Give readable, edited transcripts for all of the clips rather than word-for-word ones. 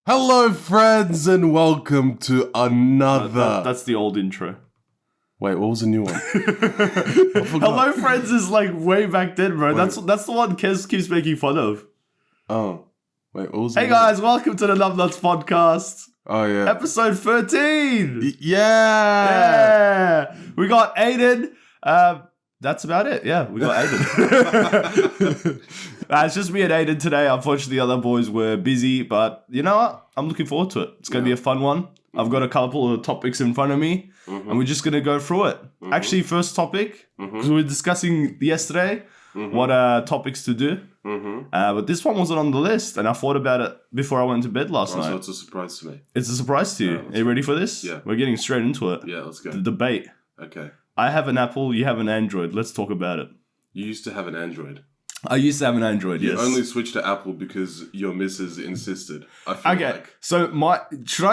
Hello, friends, and welcome to another. That's the old intro. Wait, what was the new one? Hello, friends is like way back then, bro. That's the one Kez keeps making fun of. Oh, wait, what was? Hey guys, welcome to the NumbNuts Podcast. Oh yeah, episode 13. Yeah, we got Aydin. That's about it. Yeah, we got Aydin. It's just me and Aydin today. Unfortunately, the other boys were busy, but you know what? I'm looking forward to it. It's going to be a fun one. I've got a couple of topics in front of me, and we're just going to go through it. Actually, first topic, because we were discussing yesterday what topics to do. But this one wasn't on the list, and I thought about it before I went to bed last night. So it's a surprise to me. It's a surprise to you. Are you ready for this? Yeah. We're getting straight into it. Yeah, let's go. The debate. Okay. I have an Apple, you have an Android. Let's talk about it. You used to have an Android. I used to have an Android, yes. You only switched to Apple because your missus insisted. I feel like. So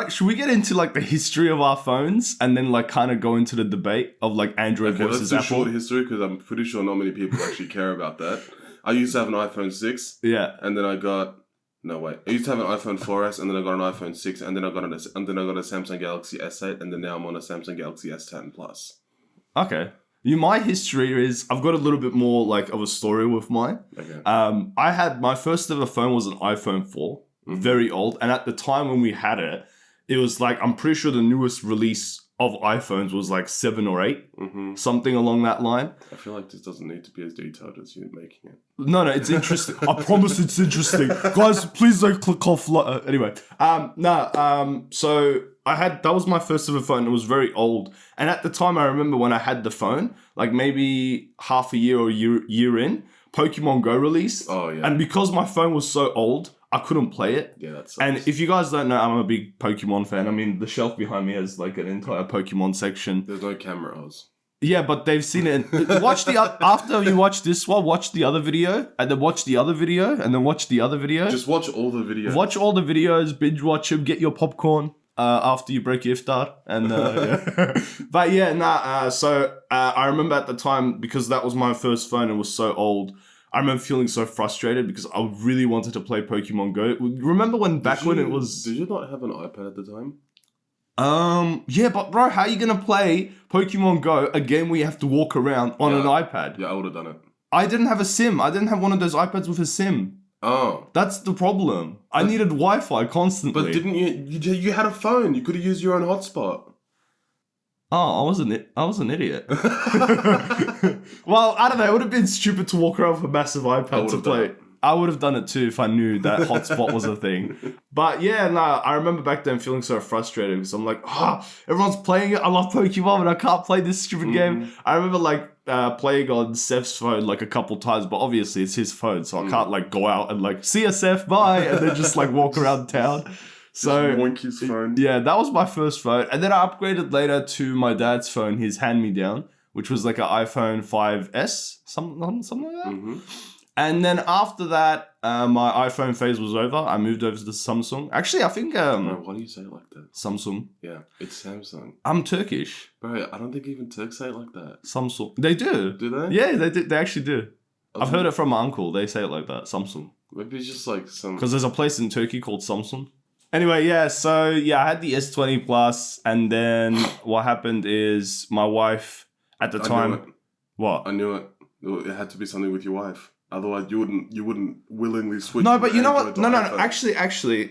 should we get into like the history of our phones and then like kind of go into the debate of like Android versus let's do Apple? short history because I'm pretty sure not many people actually care about that. I used to have an iPhone 6. Yeah. And then I got... No, wait. I used to have an iPhone 4S, and then I got an iPhone 6, and then I got a Samsung Galaxy S8, and then now I'm on a Samsung Galaxy S10 Plus. Okay. My history is I've got a little bit more like of a story with mine. Okay. I had my first ever phone was an iPhone 4, very old, and at the time when we had it, it was like I'm pretty sure the newest release of iPhones was like 7 or 8, something along that line. I feel like this doesn't need to be as detailed as you're making it. No, it's interesting. I promise it's interesting. Guys, please don't click off. Anyway, so that was my first ever phone. It was very old. And at the time, I remember when I had the phone, like maybe half a year or year in, Pokemon Go released. Oh, yeah. And because my phone was so old, I couldn't play it. Yeah, that sucks. And if you guys don't know, I'm a big Pokemon fan. I mean, the shelf behind me has like an entire Pokemon section. There's no cameras. Yeah, but they've seen it. After you watch this one, watch the other video, and then watch the other video, and then watch the other video. Just watch all the videos. Watch all the videos, binge watch them, get your popcorn after you break your iftar. And yeah. But yeah, so I remember at the time, because that was my first phone and was so old, I remember feeling so frustrated because I really wanted to play Pokemon Go. Remember when when it was... Did you not have an iPad at the time? Yeah, but bro, how are you going to play Pokemon Go a game where you have to walk around on an iPad? Yeah, I would have done it. I didn't have a SIM. I didn't have one of those iPads with a SIM. Oh. That's the problem. I needed Wi-Fi constantly. But didn't you had a phone. You could have used your own hotspot. Oh, I was an idiot. Well, I don't know. It would have been stupid to walk around with a massive iPad to play. I would have done it too if I knew that hotspot was a thing. But yeah, I remember back then feeling so frustrated because I'm like, everyone's playing it. I love Pokemon, but I can't play this stupid game. I remember like playing on Seth's phone like a couple times, but obviously it's his phone, so I can't like go out and like, see ya, Seth, bye, and then just like walk around town. So Wank his phone. Yeah, that was my first phone. And then I upgraded later to my dad's phone, his hand-me-down, which was like an iPhone 5S, something like that. And then after that, my iPhone phase was over. I moved over to the Samsung. Actually, I think... Bro, why do you say it like that? Samsung. Yeah, it's Samsung. I'm Turkish. Bro, I don't think even Turks say it like that. Samsung. They do. Do they? Yeah, they do. They actually do. I've heard it from my uncle. They say it like that, Samsung. Maybe it's just like some... Because there's a place in Turkey called Samsung. Anyway, I had the S20 Plus, and then what happened is my wife at the time... knew it. What? I knew it. It had to be something with your wife. Otherwise, you wouldn't willingly switch. No, but you know what? No. iPhone.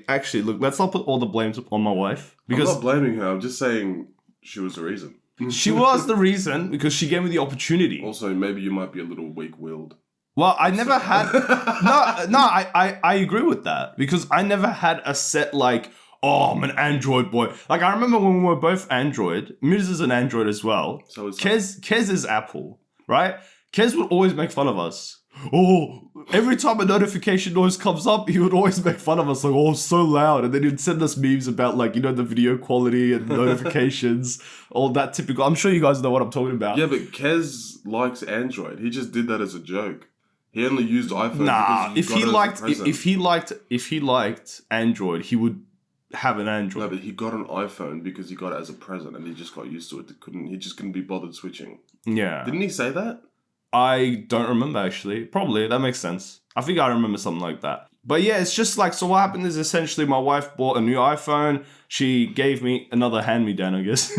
Actually, look, let's not put all the blame on my wife. Because I'm not blaming her. I'm just saying she was the reason. She was the reason because she gave me the opportunity. Also, maybe you might be a little weak-willed. Well, I never had... I agree with that. Because I never had a set like, oh, I'm an Android boy. Like, I remember when we were both Android. Miz is an Android as well. So is Kez is Apple, right? Kez would always make fun of us. Oh, every time a notification noise comes up, he would always make fun of us, like, oh, so loud. And then he'd send us memes about, like, you know, the video quality and notifications, all that typical. I'm sure you guys know what I'm talking about. Yeah, but Kez likes Android. He just did that as a joke. He only used iPhone. Nah, if he liked Android, he would have an Android. No, but he got an iPhone because he got it as a present, and he just got used to it. He just couldn't be bothered switching. Yeah. Didn't he say that? I don't remember, actually. Probably. That makes sense. I think I remember something like that. But yeah, it's just like, so what happened is essentially my wife bought a new iPhone. She gave me another hand-me-down, I guess.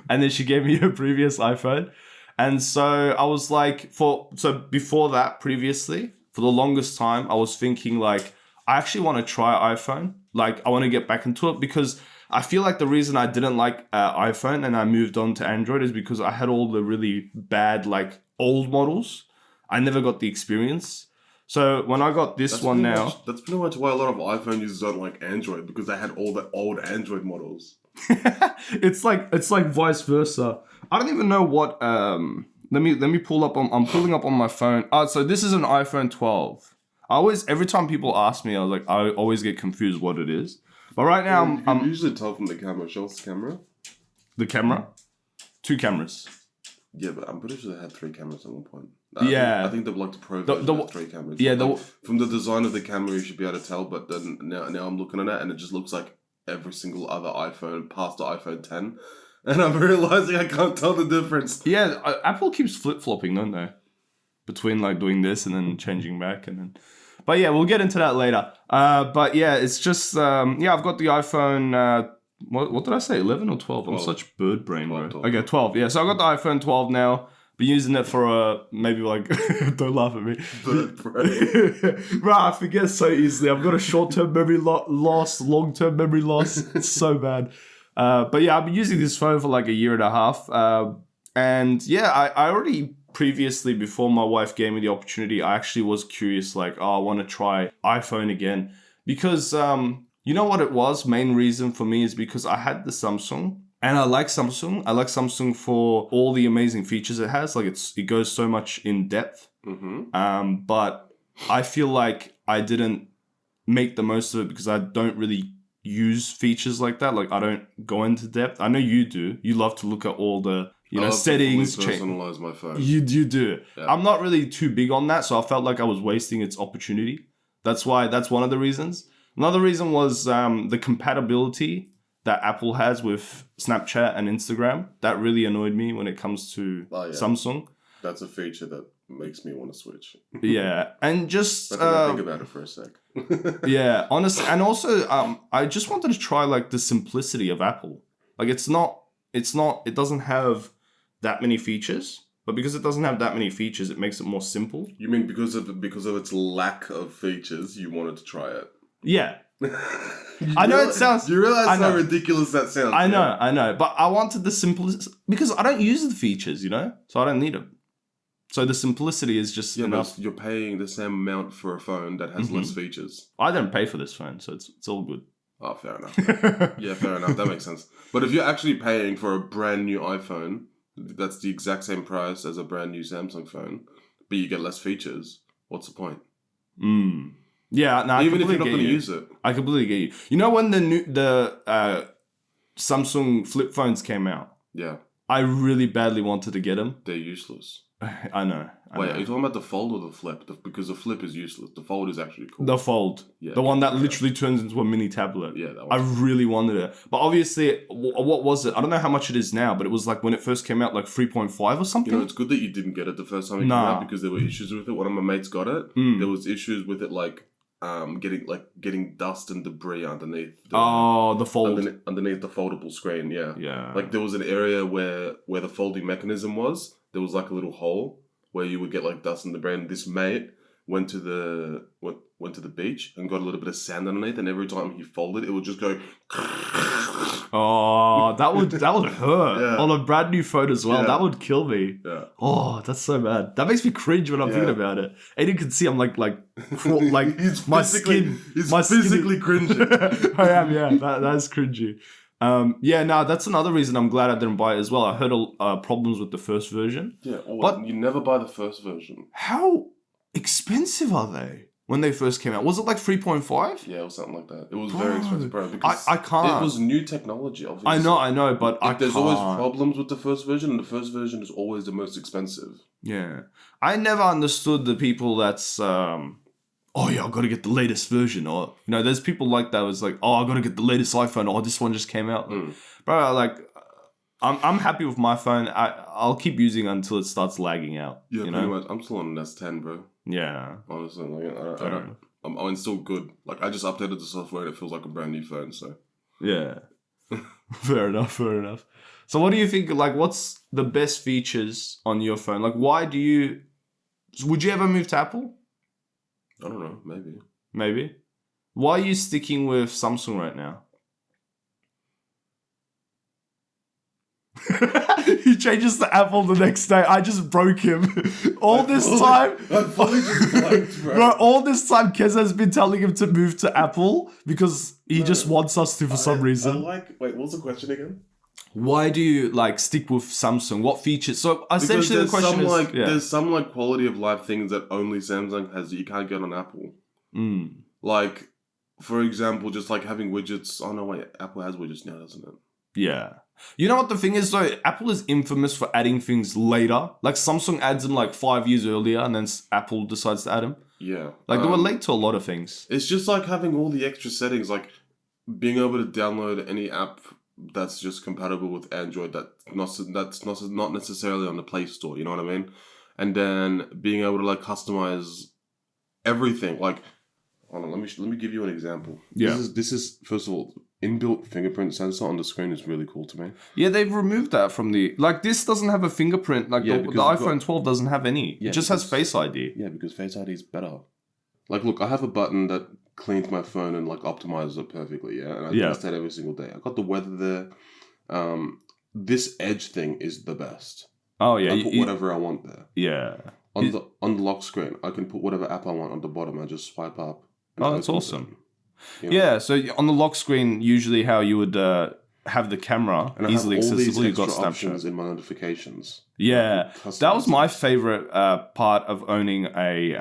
And then she gave me a previous iPhone. And so I was like, so before that, previously, for the longest time, I was thinking like, I actually want to try iPhone. Like, I want to get back into it because I feel like the reason I didn't like iPhone and I moved on to Android is because I had all the really bad, like, old models. I never got the experience. So when I got this one now... That's pretty much why a lot of iPhone users don't like Android, because they had all the old Android models. It's like vice versa. I don't even know what... Let me pull up I'm pulling up on my phone. So this is an iPhone 12. Every time people ask me, I always get confused what it is. But right now, you can usually tell from the camera. Show us the camera. The camera? 2 cameras. Yeah, but I'm pretty sure they had 3 cameras at one point. I think the Pro version had 3 cameras. Yeah, from the design of the camera, you should be able to tell. But then now I'm looking at it, and it just looks like every single other iPhone past the iPhone 10. And I'm realizing I can't tell the difference. Yeah, Apple keeps flip-flopping, don't they? Between like doing this and then changing back and then... But yeah, we'll get into that later. But yeah, it's just... I've got the iPhone... What did I say? 11 or 12? 12. I'm such bird brain, bro. 12. Okay, 12. Yeah, so I got the iPhone 12 now. Been using it for maybe like... Don't laugh at me. Bird brain. Bro, I forget so easily. I've got a short-term memory loss, long-term memory loss. It's so bad. But yeah, I've been using this phone for like a year and a half. And yeah, I already... Previously, before my wife gave me the opportunity, I actually was curious, like, I want to try iPhone again. Because, you know what it was? Main reason for me is because I had the Samsung. And I like Samsung. I like Samsung for all the amazing features it has. Like, it goes so much in depth. Mm-hmm. But I feel like I didn't make the most of it because I don't really use features like that. Like, I don't go into depth. I know you do. You love to look at all the... settings change. Personalize my phone. You do. Yeah. I'm not really too big on that, so I felt like I was wasting its opportunity. That's one of the reasons. Another reason was the compatibility that Apple has with Snapchat and Instagram. That really annoyed me when it comes to Samsung. That's a feature that makes me want to switch. Yeah, and just think about it for a sec. Yeah, honestly, and also I just wanted to try like the simplicity of Apple. Like it doesn't have that many features, but because it doesn't have that many features, it makes it more simple. You mean because of its lack of features, you wanted to try it? Yeah. I know it sounds... You realize how ridiculous that sounds? I know. But I wanted the simplicity... Because I don't use the features, So I don't need them. So the simplicity is just enough. But you're paying the same amount for a phone that has less features. I don't pay for this phone, so it's all good. Oh, fair enough. Yeah, fair enough. That makes sense. But if you're actually paying for a brand new iPhone, that's the exact same price as a brand new Samsung phone, but you get less features, what's the point? Yeah, no, even if you're not going to use it. I completely get you. You know when the Samsung flip phones came out? Yeah. I really badly wanted to get them. They're useless. I know. Wait, are you talking about the Fold or the Flip? Because the Flip is useless. The Fold is actually cool. The Fold. Yeah, the one that literally turns into a mini tablet. Yeah, that one. I really wanted it. But obviously, what was it? I don't know how much it is now, but it was like when it first came out, like 3.5 or something. It's good that you didn't get it the first time it came out because there were issues with it. One of my mates got it. There was issues with it, like getting dust and debris underneath. The Fold. Underneath the foldable screen, yeah. Yeah. Like there was an area where the folding mechanism was. There was like a little hole where you would get like dust and debris. And this mate went to the beach and got a little bit of sand underneath, and every time he folded, it would just go. Oh, that would hurt on a brand new phone as well. Yeah. That would kill me. Yeah. Oh, that's so bad. That makes me cringe when I'm thinking about it. Aydin can see I'm like he's my skin. He's my physically cringing. I am. Yeah, that's cringy. That's another reason I'm glad I didn't buy it as well. I heard problems with the first version. Yeah, but you never buy the first version. How expensive are they when they first came out? Was it like 3.5? Yeah, or something like that. It was very expensive, bro. Because I can't. It was new technology, obviously. I know, but there's always problems with the first version, and the first version is always the most expensive. Yeah, I never understood the people that's I've got to get the latest version, or there's people like that was like, I've got to get the latest iPhone, or this one just came out. Bro, like, I'm happy with my phone. I'll keep using it until it starts lagging out. Yeah, pretty much. I'm still on an S10, bro. Yeah, honestly, I'm still good. Like, I just updated the software and it feels like a brand new phone, so. Yeah. Fair enough. So what do you think, like, what's the best features on your phone? Like, would you ever move to Apple? I don't know, Maybe. Why are you sticking with Samsung right now? He changes to Apple the next day. I just broke him. I fully just blanked, bro. All this time, Kez has been telling him to move to Apple because he just wants us to for some reason. Wait, what was the question again? Why do you like stick with Samsung? What features? So essentially, the question is, there's some like quality of life things that only Samsung has that you can't get on Apple. Like, for example, just like having widgets. Oh no, wait, Apple has widgets now, doesn't it? Yeah. You know what the thing is though? Apple is infamous for adding things later. Like Samsung adds them like 5 years earlier, and then Apple decides to add them. Yeah. Like they were late to a lot of things. It's just like having all the extra settings, like being able to download any app that's just compatible with Android that's not necessarily on the Play Store. You know what I mean? And then being able to like customize everything. Like, hold on, let me give you an example. Yeah. This is first of all, inbuilt fingerprint sensor on the screen is really cool to me. Yeah, they've removed that from the... Like, this doesn't have a fingerprint. Like, the iPhone 12 doesn't have any. Yeah, it just has Face ID. Yeah, because Face ID is better. Like, look, I have a button that cleans my phone and, like, optimizes it perfectly, yeah? And I test that every single day. I got the weather there. This edge thing is the best. Oh, yeah. I put whatever I want there. Yeah. On the lock screen, I can put whatever app I want on the bottom. I just swipe up. Oh, that's awesome. You know? Yeah, so on the lock screen, usually how you would have the camera and easily accessible, you've got options Snapchat. in my notifications. Yeah, that was my favorite part of owning a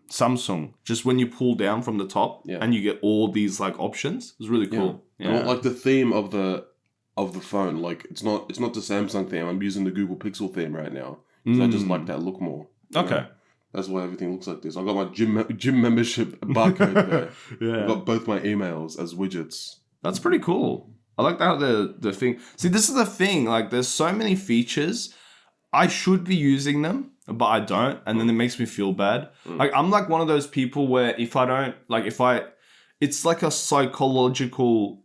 Samsung. Just when you pull down from the top and you get all these like options, it was really cool. Yeah. And like the theme of the phone, like it's not the Samsung theme. I'm using the Google Pixel theme right now because I just like that look more. Okay. Know? That's why everything looks like this. I got my gym membership barcode there. Yeah. I got both my emails as widgets. That's pretty cool. I like how the thing... See, this is the thing. Like, there's so many features. I should be using them, but I don't. And then it makes me feel bad. Like, I'm like one of those people where if I don't... Like, it's like a psychological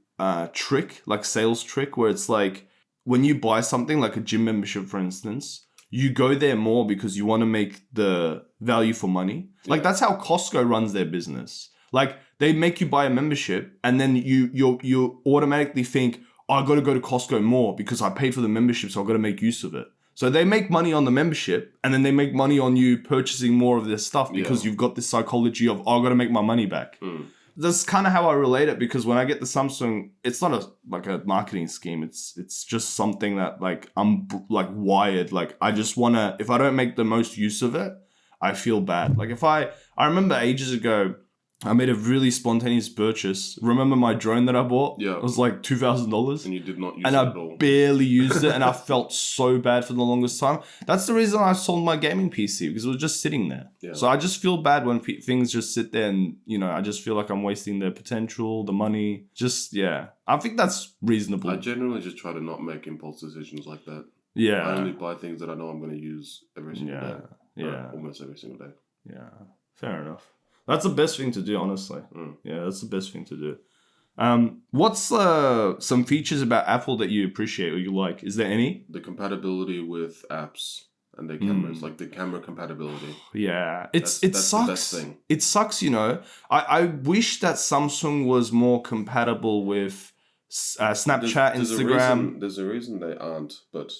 trick, like sales trick, where it's like when you buy something, like a gym membership, for instance... You go there more because you want to make the value for money. Like, that's how Costco runs their business. Like, they make you buy a membership and then you automatically think, oh, I got to go to Costco more because I paid for the membership, so I've got to make use of it. So they make money on the membership and then they make money on you purchasing more of their stuff because you've got this psychology of, oh, I got to make my money back. That's kind of how I relate it, because when I get the Samsung, it's not a marketing scheme. It's just something that like I'm like wired. Like I just want to, if I don't make the most use of it, I feel bad. Like if I remember ages ago, I made a really spontaneous purchase. Remember my drone that I bought? Yeah. It was like $2,000. And you did not use it at all. And I barely used it, and I felt so bad for the longest time. That's the reason I sold my gaming PC, because it was just sitting there. Yeah. So I just feel bad when things just sit there and, you know, I just feel like I'm wasting their potential, the money. Just, yeah. I think that's reasonable. I generally just try to not make impulse decisions like that. Yeah. I only buy things that I know I'm going to use every single day. Yeah. Almost every single day. Yeah. Fair enough. That's the best thing to do, honestly. Yeah, that's the best thing to do. What's some features about Apple that you appreciate or you like? Is there any? The compatibility with apps and their cameras, like the camera compatibility. Yeah, it that's sucks. The best thing. It sucks, you know. I wish that Samsung was more compatible with Snapchat, Instagram. There's a reason they aren't, but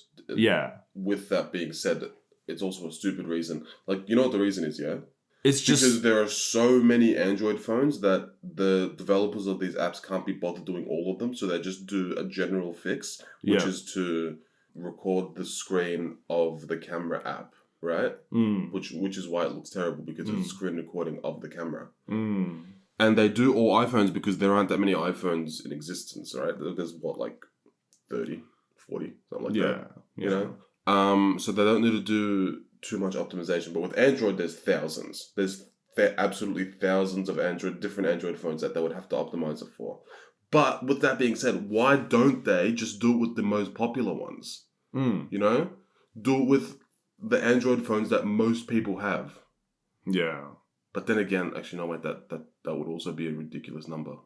with that being said, it's also a stupid reason. Like, you know what the reason is, yeah? It's just because there are so many Android phones that the developers of these apps can't be bothered doing all of them, so they just do a general fix, which is to record the screen of the camera app, right? Which is why it looks terrible, because it's a screen recording of the camera. And they do all iPhones because there aren't that many iPhones in existence, right? There's what, like 30, 40, something like that. You know? So they don't need to do too much optimization, but with Android there's thousands. There's absolutely thousands of different Android phones that they would have to optimize it for. But with that being said, why don't they just do it with the most popular ones? You know, do it with the Android phones that most people have. Yeah. But then again, actually, no, wait, that would also be a ridiculous number.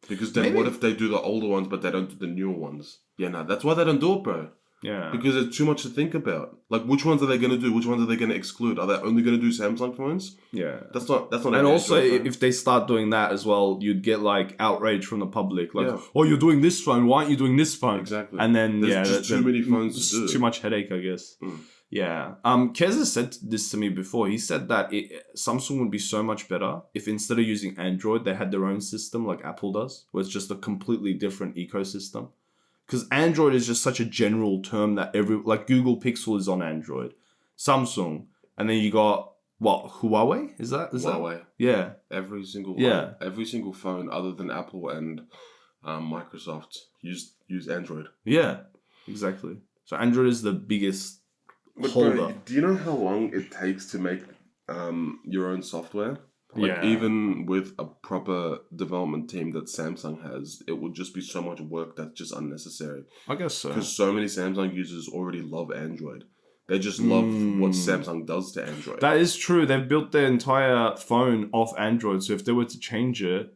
Because then Maybe. what if they do the older ones, but they don't do the newer ones? Yeah, no, that's why they don't do it, bro. Yeah. Because it's too much to think about. Like, which ones are they going to do? Which ones are they going to exclude? Are they only going to do Samsung phones? Yeah. That's not. And an also, Android phone. if they start doing that as well, you'd get like outrage from the public. Like, Yeah. oh, you're doing this phone. Why aren't you doing this phone? Exactly. And then, There's just too many phones to do. Too much headache, I guess. Mm. Yeah. Kez has said this to me before. He said that Samsung would be so much better if instead of using Android, they had their own system like Apple does, where it's just a completely different ecosystem. Because Android is just such a general term that like Google Pixel is on Android, Samsung, and then you got Huawei? Is that Huawei. Yeah. Every single phone other than Apple and Microsoft use Android. Yeah, exactly. So Android is the biggest But holder. bro, do you know how long it takes to make your own software? Like, even with a proper development team that Samsung has, it would just be so much work that's just unnecessary. I guess so. Because so many Samsung users already love Android. They just love what Samsung does to Android. That is true. They've built their entire phone off Android. So if they were to change it,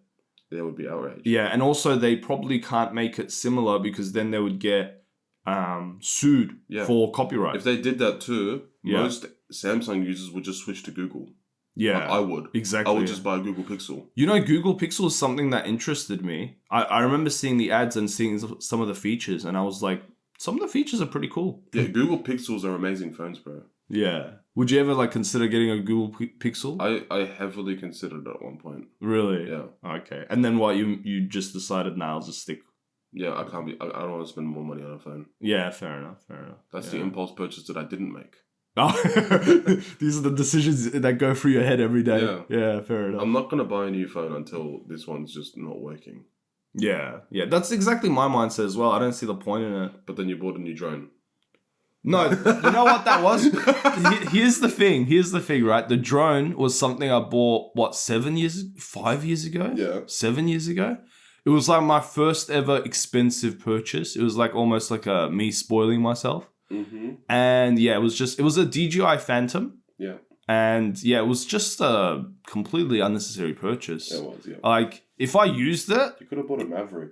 there would be outrage. Yeah, and also they probably can't make it similar because then they would get sued for copyright. If they did that too, most Samsung users would just switch to Google. Yeah, like I would. Exactly. I would just buy a Google Pixel. You know, Google Pixel is something that interested me. I remember seeing the ads and seeing some of the features, and I was like, some of the features are pretty cool. Yeah, Google Pixels are amazing phones, bro. Yeah. Would you ever consider getting a Google Pixel? I heavily considered it at one point. Really? Yeah. Okay. And then what? You just decided, nah, I'll just stick. Yeah, I can't be. I don't want to spend more money on a phone. Yeah, fair enough. That's the impulse purchase that I didn't make. Oh, these are the decisions that go through your head every day. Yeah, fair enough. I'm not gonna buy a new phone until this one's just not working. Yeah. That's exactly my mindset as well. I don't see the point in it. But then you bought a new drone. No, you know what that was? Here's the thing, right? The drone was something I bought, 5 years ago? Yeah. 7 years ago? It was like my first ever expensive purchase. It was like almost like me spoiling myself. Mm-hmm. And yeah, it was a DJI Phantom. Yeah. And yeah, it was just a completely unnecessary purchase. It was, yeah. Like, if I used it... You could have bought a Maverick.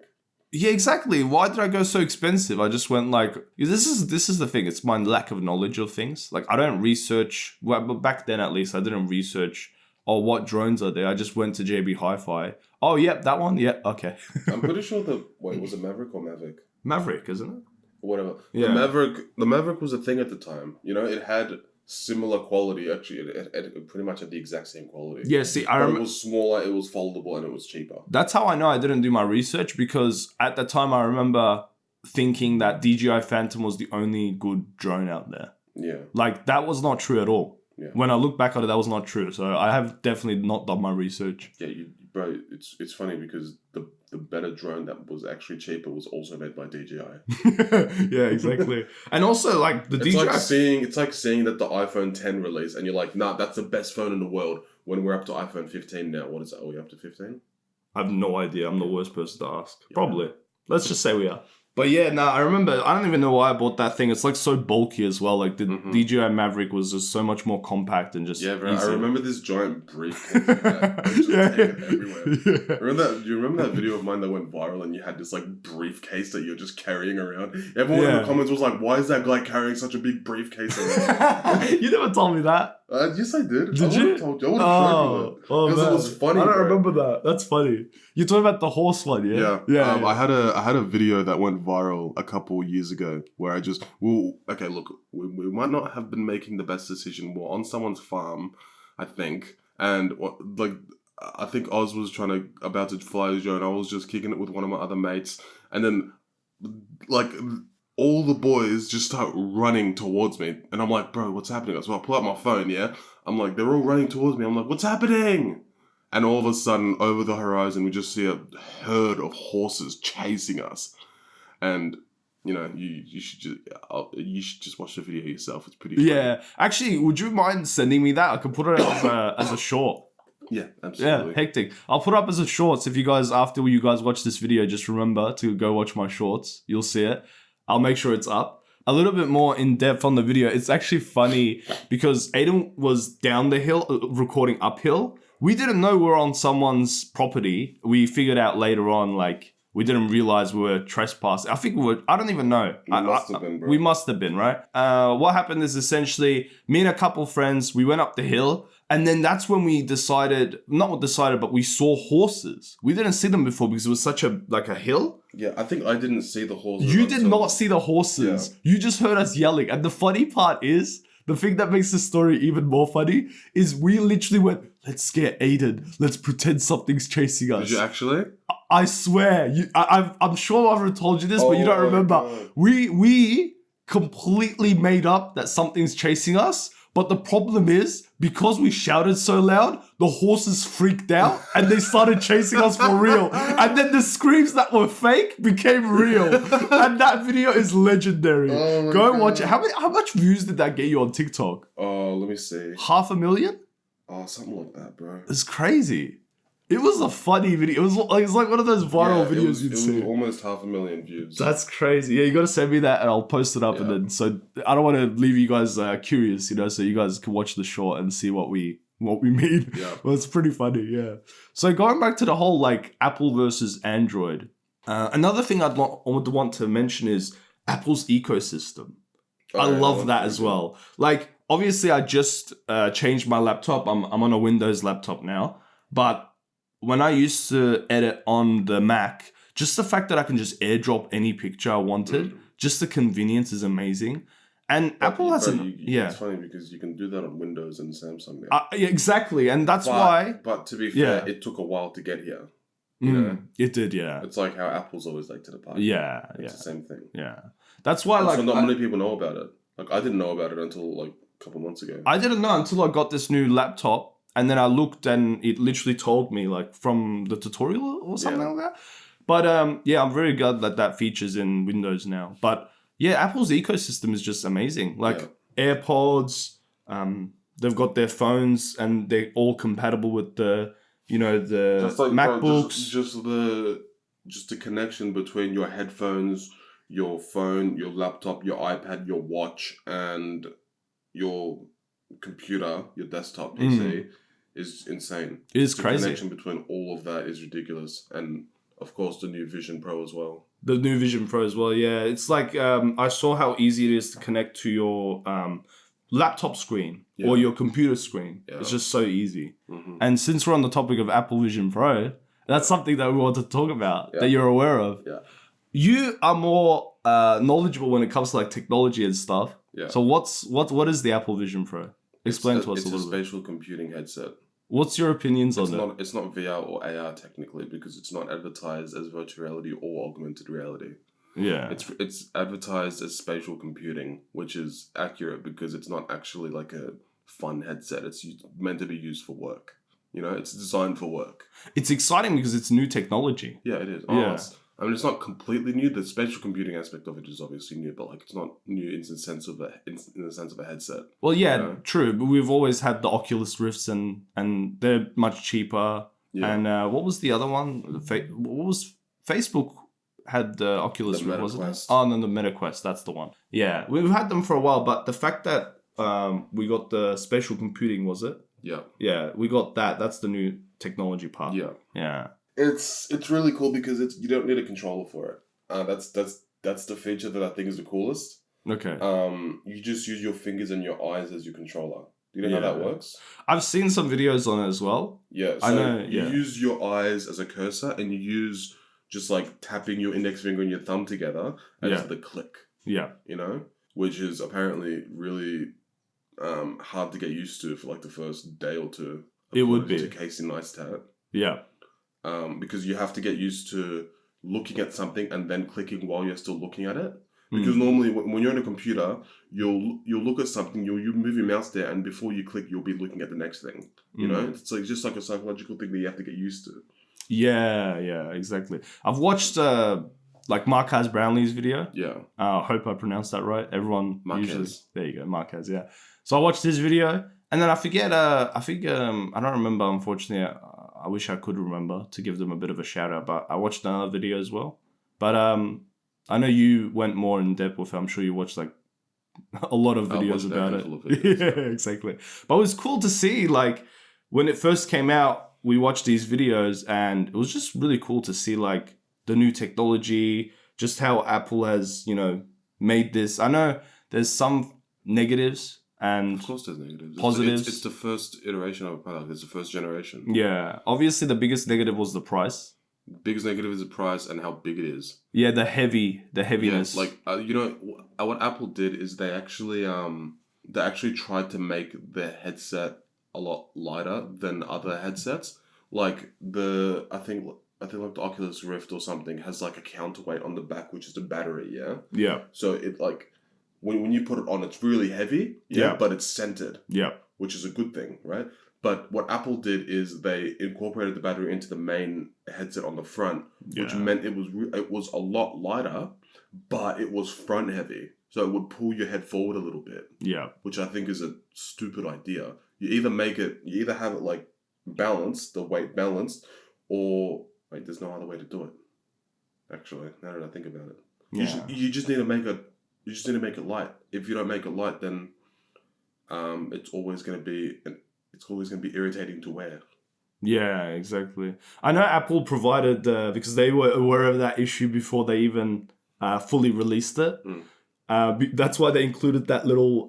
Yeah, exactly. Why did I go so expensive? I just went this is the thing. It's my lack of knowledge of things. Like, I don't research. Well, back then at least, I didn't research. Oh, what drones are there? I just went to JB Hi-Fi. Oh, yep, that one. Yep, okay. I'm pretty sure was it Maverick or Mavic? Maverick, isn't it? Whatever. Yeah. The Maverick was a thing at the time. You know, it had similar quality. Actually, it pretty much had the exact same quality. Yeah, see, I remember... It was smaller, it was foldable, and it was cheaper. That's how I know I didn't do my research, because at the time I remember thinking that DJI Phantom was the only good drone out there. Yeah. Like, that was not true at all. Yeah. When I look back at it, that was not true. So I have definitely not done my research. Yeah, bro, it's funny because the better drone that was actually cheaper was also made by DJI. Yeah, exactly. And also, like, the DJI... It's like seeing that the iPhone 10 release and you're like, nah, that's the best phone in the world, when we're up to iPhone 15 now. What is it? Are we up to 15? I have no idea. I'm the worst person to ask. Yeah. Probably. Let's just say we are. But yeah, I remember, I don't even know why I bought that thing. It's like so bulky as well. Like the DJI Maverick was just so much more compact and just bro. easy. I remember this giant briefcase that just taken everywhere. Yeah. Do you remember that video of mine that went viral and you had this like briefcase that you're just carrying around? Everyone in the comments was like, why is that guy carrying such a big briefcase around? You never told me that. Yes, I did. Did you? Told you. I would have shown you that. Because it was funny. I don't bro. remember that. That's funny. You're talking about the horse one, yeah? Yeah. I had a video that went viral a couple years ago where I just look, we might not have been making the best decision. We're on someone's farm, I think, and I think Oz was about to fly a drone. I was just kicking it with one of my other mates, and then all the boys just start running towards me. And I'm like, bro, what's happening? So I pull out my phone, yeah? I'm like, they're all running towards me. I'm like, what's happening? And all of a sudden, over the horizon, we just see a herd of horses chasing us. And, you know, you should just watch the video yourself. It's pretty funny. Yeah. Actually, would you mind sending me that? I could put it as a short. Yeah, absolutely. Yeah, hectic. I'll put it up as a shorts. If you guys, after you guys watch this video, just remember to go watch my shorts. You'll see it. I'll make sure it's up. A little bit more in depth on the video. It's actually funny because Aydin was down the hill, recording uphill, we didn't know we were on someone's property. We figured out later on, like, we didn't realize we were trespassing. I think we were, I don't even know. We must have been, bro. We must have been, right? What happened is essentially me and a couple friends, we went up the hill, and then that's when we but we saw horses. We didn't see them before because it was such a hill. Yeah, I think I didn't see the horses. You did not see the horses. Yeah. You just heard us yelling. And the funny part is, the thing that makes the story even more funny is we literally went, let's scare Aydin. Let's pretend something's chasing us. Did you actually? I swear. I'm sure I've already told you this, but you don't remember. God. We completely made up that something's chasing us. But the problem is, because we shouted so loud, the horses freaked out and they started chasing us for real. And then the screams that were fake became real. And that video is legendary. Oh Go God. watch it. How much views did that get you on TikTok? Oh, let me see. 500,000? Oh, something like that, bro. It's crazy. It was a funny video. It's like one of those viral videos you'd see. It was almost 500,000 views. That's crazy. Yeah, you got to send me that and I'll post it up. And then, so I don't want to leave you guys curious, so you guys can watch the short and see what we made. Yeah. Well, it's pretty funny. Yeah. So going back to the whole Apple versus Android, another thing I would want to mention is Apple's ecosystem. I love that as well. Like, obviously I just changed my laptop. I'm on a Windows laptop now, but when I used to edit on the Mac, just the fact that I can just airdrop any picture I wanted, just the convenience is amazing. And Apple has It's funny because you can do that on Windows and Samsung now. Yeah, exactly, and that's why. But to be fair, it took a while to get here. You know? It did, yeah. It's like how Apple's always late to the party. Yeah, it's the same thing. Yeah, that's why. So not many people know about it. Like I didn't know about it until a couple months ago. I didn't know until I got this new laptop. And then I looked and it literally told me from the tutorial or something like that. But I'm very glad that features in Windows now. But yeah, Apple's ecosystem is just amazing. AirPods, they've got their phones and they're all compatible with the MacBooks. Just the connection between your headphones, your phone, your laptop, your iPad, your watch, and your computer, your desktop PC is insane. It is crazy. The connection between all of that is ridiculous. And of course the new Vision Pro as well. The new Vision Pro as well, yeah. It's like I saw how easy it is to connect to your laptop screen or your computer screen. Yeah. It's just so easy. Mm-hmm. And since we're on the topic of Apple Vision Pro, that's something that we want to talk about that you're aware of. Yeah. You are more knowledgeable when it comes to technology and stuff. Yeah. So what is the Apple Vision Pro? Explain to us a little bit. It's a spatial computing headset. What's your opinions on it? It's not VR or AR technically because it's not advertised as virtual reality or augmented reality. Yeah. It's advertised as spatial computing, which is accurate because it's not actually like a fun headset. It's meant to be used for work. It's designed for work. It's exciting because it's new technology. Yeah, it is. It's not completely new. The spatial computing aspect of it is obviously new, but it's not new in the sense of a headset. Well, yeah, true. But we've always had the Oculus Rifts, and they're much cheaper. Yeah. And what was the other one? What was Facebook had the Oculus Rift, wasn't it? Oh, no, the MetaQuest. That's the one. Yeah, we've had them for a while, but the fact that we got the spatial computing, was it? Yeah. Yeah, we got that. That's the new technology part. Yeah. Yeah. It's really cool because you don't need a controller for it. That's the feature that I think is the coolest. Okay. You just use your fingers and your eyes as your controller. Do you know how that works? I've seen some videos on it as well. Yeah. So I know. You use your eyes as a cursor, and you use just tapping your index finger and your thumb together as the click. Yeah. Which is apparently really hard to get used to for the first day or two. It would be. To Casey Neistat. Yeah. Because you have to get used to looking at something and then clicking while you're still looking at it. Because normally when you're on a computer, you'll look at something, you move your mouse there, and before you click, you'll be looking at the next thing. It's just a psychological thing that you have to get used to. Yeah, exactly. I've watched Marquez Brownlee's video. Yeah. I hope I pronounced that right. Everyone Marquez. Usually... There you go, Marquez, yeah. So I watched his video, and then I forget, I don't remember, unfortunately. I wish I could remember to give them a bit of a shout out, but I watched another video as well. But I know you went more in depth with it. I'm sure you watched a lot of videos about it. Videos, yeah, exactly. But it was cool to see when it first came out, we watched these videos and it was just really cool to see like the new technology, just how Apple has, made this. I know there's some negatives and Of course, there's negatives. positives. It's the first iteration of a product. It's the first generation. Yeah. Obviously, the biggest negative was the price. Biggest negative is the price and how big it is. Yeah, the heaviness. Yeah, what Apple did is they actually tried to make their headset a lot lighter than other headsets. Like I think like the Oculus Rift or something has like a counterweight on the back, which is the battery. Yeah. Yeah. So it like when you put it on, it's really heavy. Yeah. But it's centered. Yeah. Which is a good thing, right? But what Apple did is they incorporated the battery into the main headset on the front, which meant it was a lot lighter, but it was front heavy. So it would pull your head forward a little bit. Yeah. Which I think is a stupid idea. You either have it like balanced, the weight balanced, or wait, there's no other way to do it. Actually, now that I think about it. Yeah. You just need to make it light. If you don't make it light, then it's always going to be irritating to wear. Yeah, exactly. I know Apple provided because they were aware of that issue before they even fully released it. That's why they included that little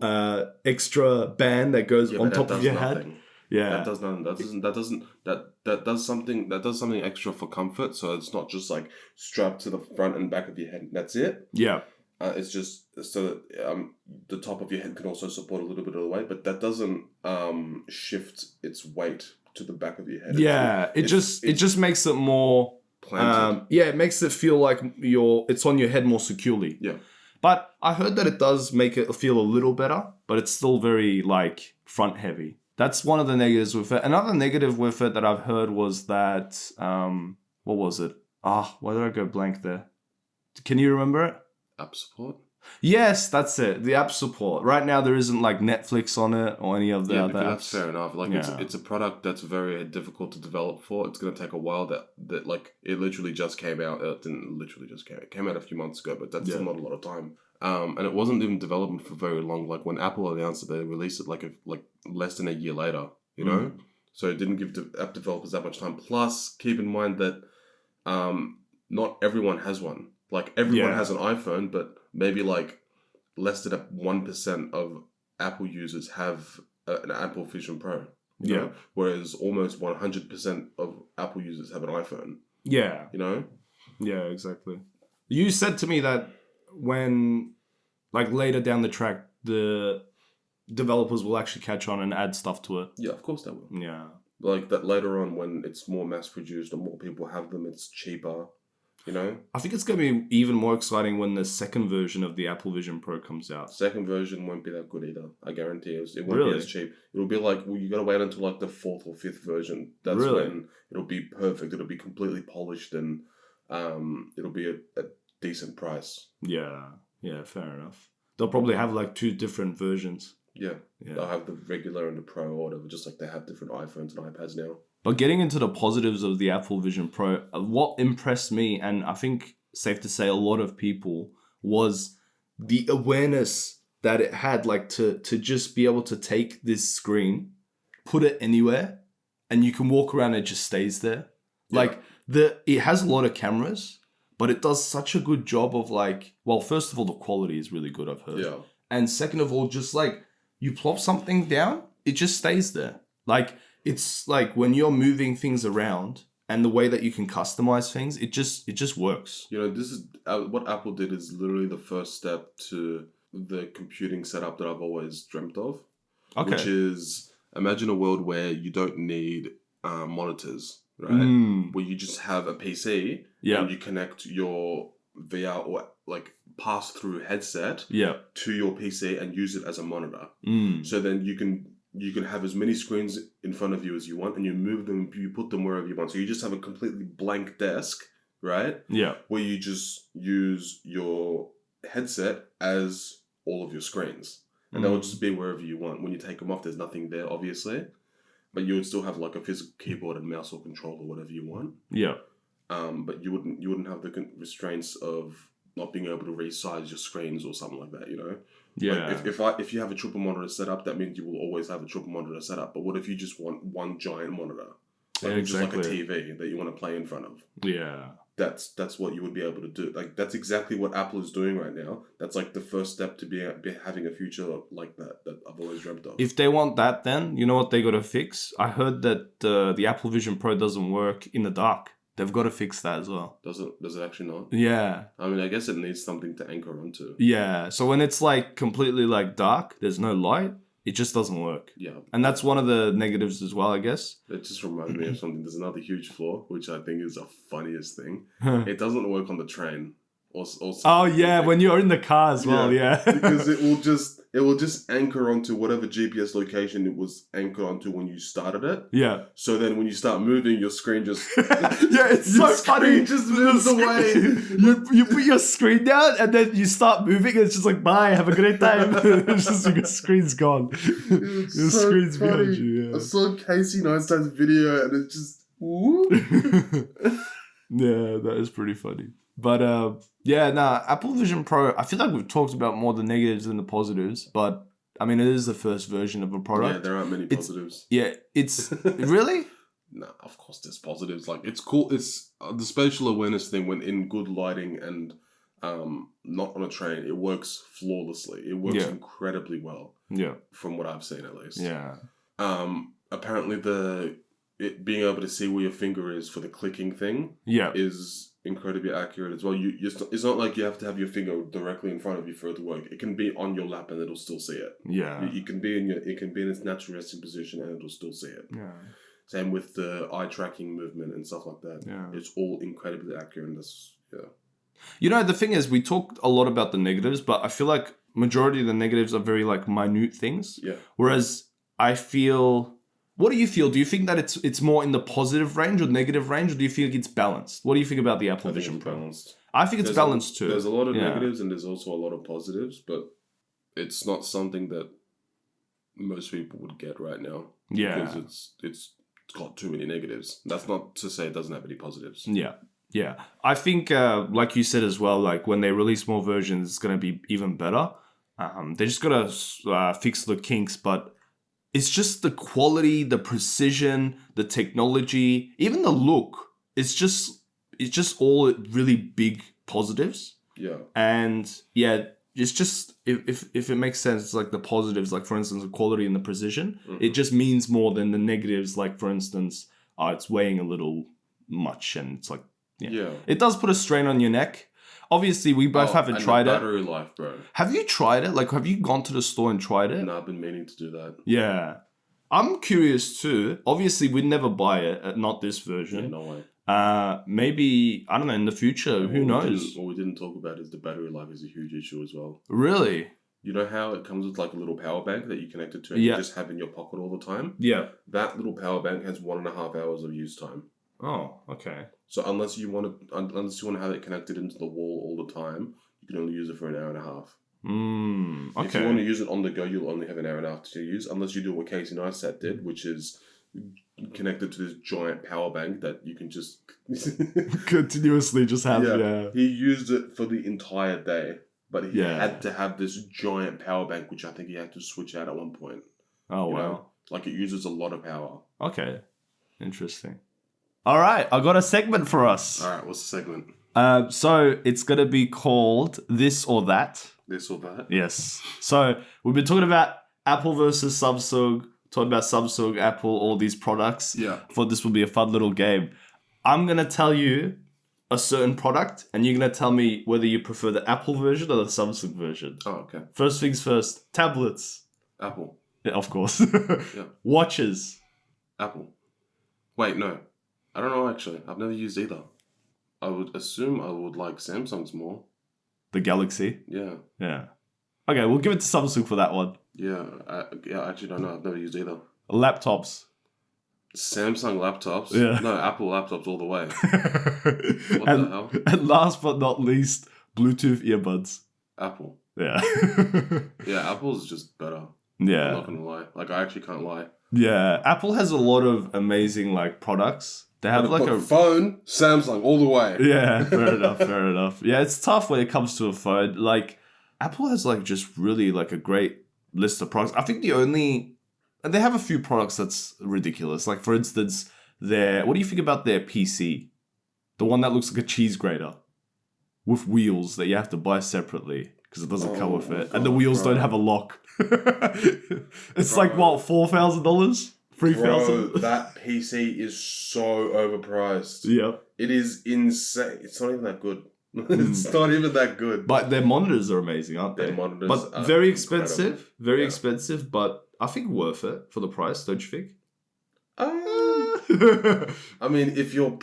extra band that goes on top of your head. Yeah, that does nothing. That does something extra for comfort. So it's not just like strapped to the front and back of your head. That's it. Yeah. It's just so that the top of your head can also support a little bit of the weight, but that doesn't shift its weight to the back of your head. Yeah, it just makes it more planted. It makes it feel like it's on your head more securely. Yeah. But I heard that it does make it feel a little better, but it's still very like front heavy. That's one of the negatives with it. Another negative with it that I've heard was that what was it? Why did I go blank there? Can you remember it? App support? Yes, that's it. The app support. Right now, there isn't like Netflix on it or any of the other apps. That's fair enough. Like it's a product that's very difficult to develop for. It's going to take a while. That like it literally just came out. It didn't literally just came. It came out a few months ago, but that's still not a lot of time. And it wasn't even development for very long. Like when Apple announced it, they released it like less than a year later. You know, so it didn't give app developers that much time. Plus, keep in mind that not everyone has one. Like everyone has an iPhone, but maybe like less than 1% of Apple users have an Apple Vision Pro. You know? Whereas almost 100% of Apple users have an iPhone. Yeah. You know? Yeah, exactly. You said to me that when, like later down the track, the developers will actually catch on and add stuff to it. Yeah, of course they will. Yeah. Like that later on when it's more mass produced and more people have them, it's cheaper. You know? I think it's going to be even more exciting when the second version of the Apple Vision Pro comes out. Second version won't be that good either. I guarantee it. It won't be as cheap. It'll be like, you got to wait until like the 4th or 5th version. That's when it'll be perfect. It'll be completely polished and it'll be a decent price. Yeah. Yeah, fair enough. They'll probably have like 2 different versions. Yeah. They'll have the regular and the Pro or whatever, just like they have different iPhones and iPads now. But getting into the positives of the Apple Vision Pro, what impressed me, and I think safe to say a lot of people, was the awareness that it had, like to just be able to take this screen, put it anywhere, and you can walk around and it just stays there. Yeah. Like it has a lot of cameras, but it does such a good job of like, well, first of all, the quality is really good, I've heard. Yeah. And second of all, just like you plop something down, it just stays there. Like, it's like when you're moving things around and the way that you can customize things, it just works. You know, this is what Apple did is literally the first step to the computing setup that I've always dreamt of. Okay. Which is, imagine a world where you don't need monitors, right? Where you just have a PC and you connect your VR or like pass-through headset to your PC and use it as a monitor. So then you can have as many screens in front of you as you want and you move them, you put them wherever you want. So you just have a completely blank desk, right? Yeah. Where you just use your headset as all of your screens. And that would just be wherever you want. When you take them off, there's nothing there, obviously. But you would still have like a physical keyboard and mouse or controller, whatever you want. Yeah. But you wouldn't have the restraints of not being able to resize your screens or something like that, you know? Yeah. Like if you have a triple monitor setup, that means you will always have a triple monitor setup. But what if you just want one giant monitor? Like exactly. just like a TV that you want to play in front of. Yeah. That's what you would be able to do. Like that's exactly what Apple is doing right now. That's like the first step to be having a future like that I've always dreamt of. If they want that, then you know what they got to fix. I heard that the Apple Vision Pro doesn't work in the dark. They've got to fix that as well. Does it actually not? Yeah. I mean, I guess it needs something to anchor onto. Yeah. So when it's like completely like dark, there's no light. It just doesn't work. Yeah. And that's one of the negatives as well, I guess. It just reminds me of something. There's another huge flaw, which I think is the funniest thing. It doesn't work on the train. Oh yeah, when you're in the car as well, yeah. Because it will just anchor onto whatever GPS location it was anchored onto when you started it. Yeah. So then when you start moving, your screen just yeah, it's so funny. Just moves away. you put your screen down and then you start moving and it's just like bye, have a great time. It's just like your screen's gone. Your screen's behind you. Yeah. I saw Casey Neistat's video and it's just yeah, that is pretty funny. But Apple Vision Pro, I feel like we've talked about more the negatives than the positives, but I mean, it is the first version of a product. Yeah, there aren't many positives. It's really? No, of course there's positives. Like, it's cool. It's the spatial awareness thing when in good lighting and not on a train, it works flawlessly. It works incredibly well. Yeah. From what I've seen, at least. Yeah. Apparently it being able to see where your finger is for the clicking thing is incredibly accurate as well. It's not like you have to have your finger directly in front of you for it to work. It can be on your lap and it'll still see it. Yeah. It can be in its natural resting position and it'll still see it. Yeah. Same with the eye tracking movement and stuff like that. Yeah. It's all incredibly accurate and that's You know, the thing is, we talked a lot about the negatives, but I feel like majority of the negatives are very like minute things. Yeah. Whereas I feel, what do you feel? Do you think that it's more in the positive range or negative range, or do you feel like it's balanced? What do you think about the Apple Vision Pro? Balanced. I think it's balanced too. There's a lot of negatives and there's also a lot of positives, but it's not something that most people would get right now. Yeah. Because it's got too many negatives. That's not to say it doesn't have any positives. Yeah. Yeah. I think, like you said as well, like when they release more versions, it's going to be even better. They just got to fix the kinks, but it's just the quality, the precision, the technology, even the look. It's just all really big positives. Yeah. And it's just if it makes sense, it's like the positives, like for instance, the quality and the precision. Mm-hmm. It just means more than the negatives. Like for instance, it's weighing a little much, and it's like it does put a strain on your neck. Obviously, we both haven't tried it. Battery life, bro. Have you tried it? Like, have you gone to the store and tried it? No, I've been meaning to do that. Yeah. I'm curious too. Obviously, we'd never buy it, not this version. Yeah, no way. Maybe, I don't know, in the future, who knows? What we didn't talk about is the battery life is a huge issue as well. Really? You know how it comes with like a little power bank that you connect it to and you just have in your pocket all the time? Yeah. That little power bank has 1.5 hours of use time. Oh, okay. So unless you want to have it connected into the wall all the time, you can only use it for an hour and a half. Okay. If you want to use it on the go, you'll only have an hour and a half to use, unless you do what Casey Neistat did, which is connected to this giant power bank that you can just continuously just have. Yeah. He used it for the entire day, but he had to have this giant power bank, which I think he had to switch out at one point. Oh, wow. Know? Like it uses a lot of power. Okay. Interesting. All right, I got a segment for us. All right, what's the segment? So it's going to be called This or That. This or That? Yes. So we've been talking about Apple versus Samsung, talking about Samsung, Apple, all these products. Yeah. I thought this would be a fun little game. I'm going to tell you a certain product, and you're going to tell me whether you prefer the Apple version or the Samsung version. Oh, okay. First things first, tablets. Apple. Yeah, of course. Yeah. Watches. Apple. Wait, no. I don't know, actually. I've never used either. I would assume I would like Samsung's more. The Galaxy? Yeah. Yeah. Okay, we'll give it to Samsung for that one. Yeah, I actually don't know. I've never used either. Laptops. Samsung laptops? Yeah. No, Apple laptops all the way. What the hell? And last but not least, Bluetooth earbuds. Apple. Yeah. Yeah, Apple's just better. Yeah. I'm not going to lie. Like, I actually can't lie. Yeah, Apple has a lot of amazing like products, They have like a phone, Samsung, all the way. Yeah, fair enough. Yeah, it's tough when it comes to a phone. Like, Apple has like just really like a great list of products. I think they have a few products that's ridiculous. Like, for instance, what do you think about their PC? The one that looks like a cheese grater with wheels that you have to buy separately because it doesn't come with it. And the wheels don't have a lock. It's like, what, $4,000? Bro, that PC is so overpriced. Yep. It is insane. It's not even that good. It's not even that good. But their monitors are amazing, aren't they? Their monitors but are very expensive. incredible. Very expensive, but I think worth it for the price, don't you think? I mean, if you're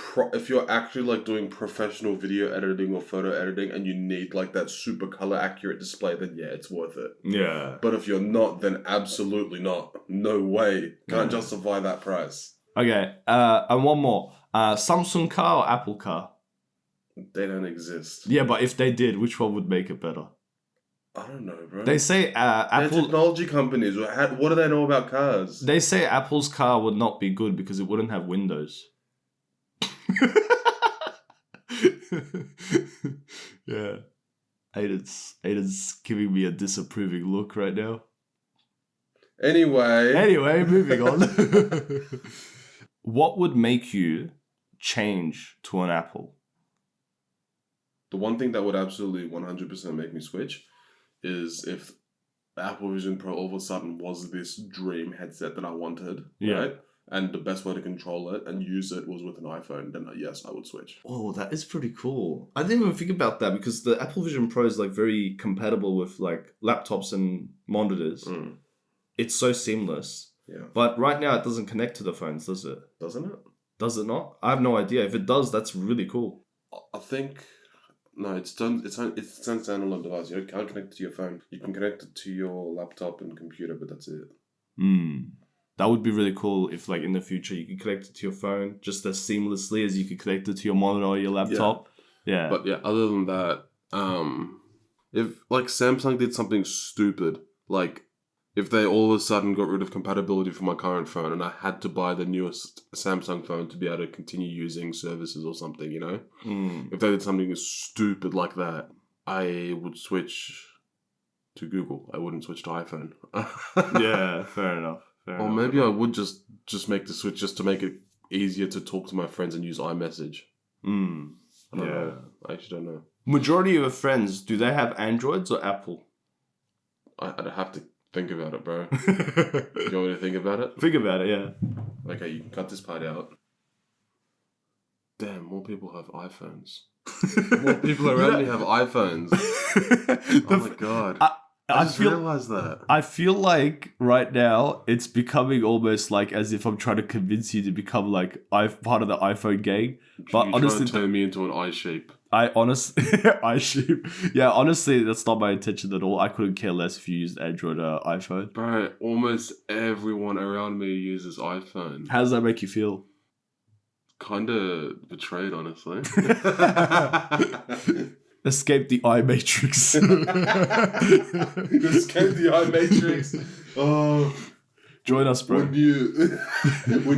actually like doing professional video editing or photo editing and you need like that super color accurate display, then yeah, it's worth it. Yeah. But if you're not, then absolutely not. No way. Can't justify that price. Okay. And one more. Samsung car or Apple car? They don't exist. Yeah, but if they did, which one would make it better? I don't know, bro. They say They're Apple. technology companies. What do they know about cars? They say Apple's car would not be good because it wouldn't have windows. Yeah. Aiden's giving me a disapproving look right now. Anyway, moving on. What would make you change to an Apple? the one thing that would absolutely 100% make me switch is if the Apple Vision Pro all of a sudden was this dream headset that I wanted, right? And the best way to control it and use it was with an iPhone, then yes, I would switch. Oh, that is pretty cool. I didn't even think about that because the Apple Vision Pro is like very compatible with like laptops and monitors. It's so seamless. Yeah. But right now it doesn't connect to the phones, does it? Doesn't it? Does it not? I have no idea. If it does, that's really cool. I think... No, it's a standalone device. You can't connect it to your phone. You can connect it to your laptop and computer, but that's it. That would be really cool if, like, in the future you could connect it to your phone just as seamlessly as you could connect it to your monitor or your laptop. Yeah. But yeah, other than that, if like Samsung did something stupid, like if they all of a sudden got rid of compatibility for my current phone and I had to buy the newest Samsung phone to be able to continue using services or something, you know? If they did something stupid like that, I would switch to Google. I wouldn't switch to iPhone. Yeah, fair enough. Or maybe I would just make the switch just to make it easier to talk to my friends and use iMessage. I don't know. I actually don't know. Majority of your friends, do they have Androids or Apple? I'd have to think about it, bro. You want me to think about it? Think about it, yeah. Okay, you can cut this part out. Damn, more people have iPhones. More people around me have iPhones. Oh my god. I just realized that. I feel like right now it's becoming almost like as if I'm trying to convince you to become like part of the iPhone gang. But honestly, trying to turn me into an eye shape. eye shape. Yeah, honestly, that's not my intention at all. I couldn't care less if you used Android or iPhone. Bro, almost everyone around me uses iPhone. How does that make you feel? Kind of betrayed, honestly. Escape the eye matrix. Escape the eye matrix. Oh, join us, bro. When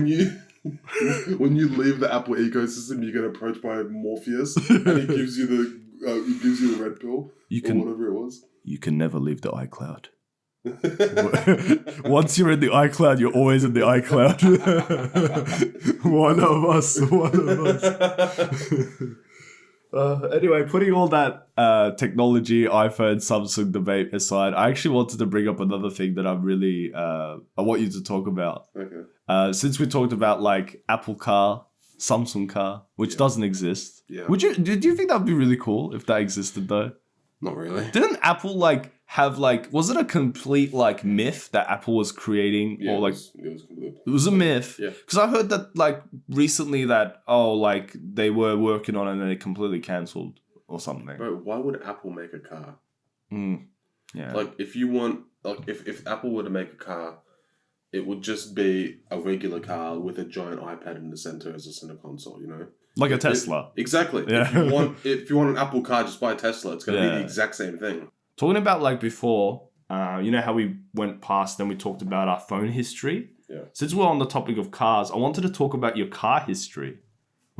you leave the Apple ecosystem, you get approached by Morpheus, and he gives you the red pill, or whatever it was. You can never leave the iCloud. Once you're in the iCloud, you're always in the iCloud. One of us. Anyway, putting all that technology, iPhone, Samsung debate aside, I actually wanted to bring up another thing that I'm really I want you to talk about. Okay. Since we talked about like Apple Car, Samsung Car, which doesn't exist. Yeah. Did you think that would be really cool if that existed though? Not really. Didn't Apple like have like, was it a complete like myth that Apple was creating? Yeah, or like it was a myth. Yeah. Because I heard that like recently that like they were working on it and then they completely cancelled or something. Bro, why would Apple make a car? Yeah. Like if you want, like if Apple were to make a car, it would just be a regular car with a giant iPad in the center as a center console, you know? Like a Tesla. Exactly. Yeah. If you want an Apple car, just buy a Tesla. It's going to be the exact same thing. Talking about like before, you know how we went past and we talked about our phone history? Yeah. Since we're on the topic of cars, I wanted to talk about your car history.